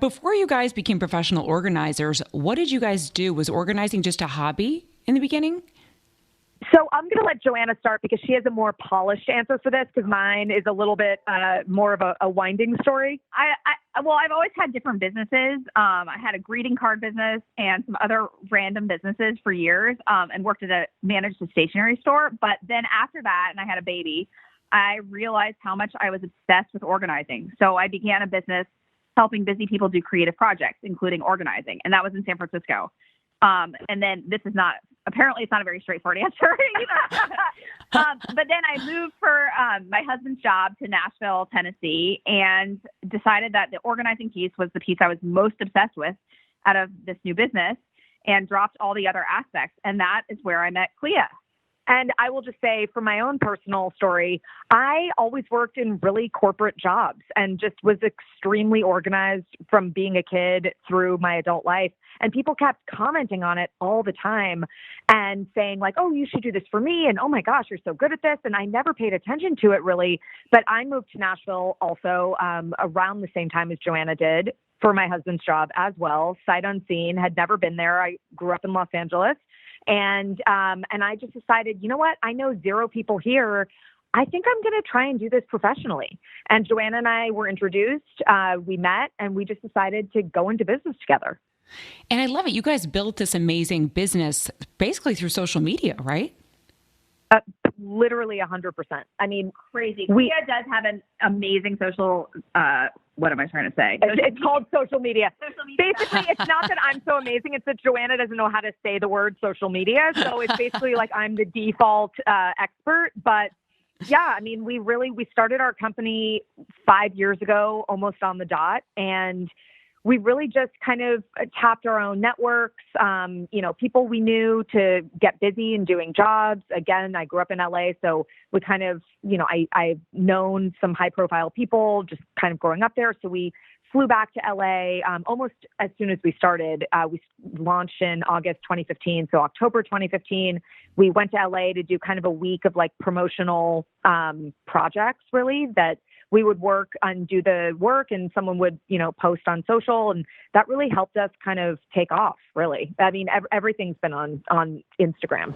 Before you guys became professional organizers, what did you guys do? Was organizing just a hobby in the beginning? So I'm going to let Joanna start because she has a more polished answer for this because mine is a little bit more of a winding story. Well, I've always had different businesses. I had a greeting card business and some other random businesses for years, and managed a stationery store. But then after that, and I had a baby, I realized how much I was obsessed with organizing. So I began a business helping busy people do creative projects, including organizing. And that was in San Francisco. And then apparently it's not a very straightforward answer either. But then I moved for my husband's job to Nashville, Tennessee, and decided that the organizing piece was the piece I was most obsessed with out of this new business and dropped all the other aspects. And that is where I met Clea. And I will just say, for my own personal story, I always worked in really corporate jobs and just was extremely organized from being a kid through my adult life. And people kept commenting on it all the time and saying like, oh, you should do this for me. And oh my gosh, you're so good at this. And I never paid attention to it really. But I moved to Nashville also around the same time as Joanna did for my husband's job as well. Sight unseen, had never been there. I grew up in Los Angeles. And I just decided, you know what? I know zero people here. I think I'm going to try and do this professionally. And Joanna and I were introduced. We met and we just decided to go into business together. And I love it. You guys built this amazing business basically through social media, right? Literally 100%. I mean, crazy. Clea does have an amazing social, what am I trying to say? It's called social media. Basically, it's not that I'm so amazing. It's that Joanna doesn't know how to say the word social media. So it's basically like I'm the default expert. But yeah, I mean, we started our company 5 years ago, almost on the dot. And we really just kind of tapped our own networks, people we knew to get busy and doing jobs. Again, I grew up in LA, so we kind of, I've known some high profile people just kind of growing up there. So we flew back to LA almost as soon as we started. We launched in August 2015. So October 2015, we went to LA to do kind of a week of like promotional projects really that we would work and do the work and someone would, post on social. And that really helped us kind of take off, really. I mean, everything's been on Instagram.